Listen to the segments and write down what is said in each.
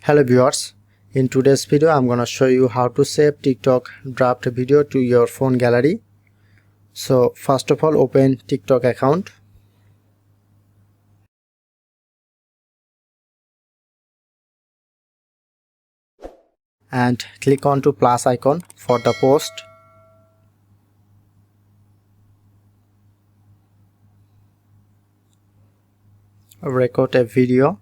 Hello viewers, in today's video I'm gonna show you how to save TikTok draft video to your phone gallery. So first of all, open TikTok account and click on to plus icon for the post. Record a video.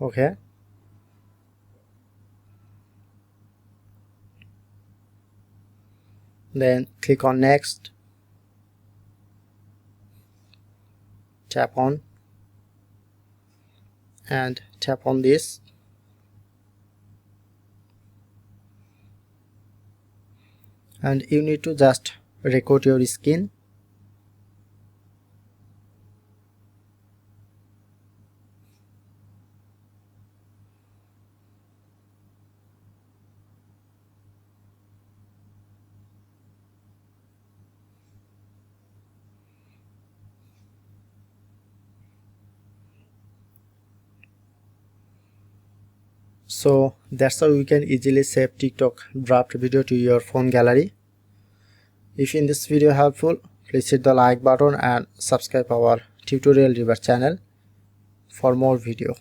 Okay. Then click on next. Tap on and tap on this. And you need to just record your skin. So that's how you can easily save TikTok draft video to your phone gallery. If in this video helpful, please hit the like button and subscribe our tutorial review channel for more video.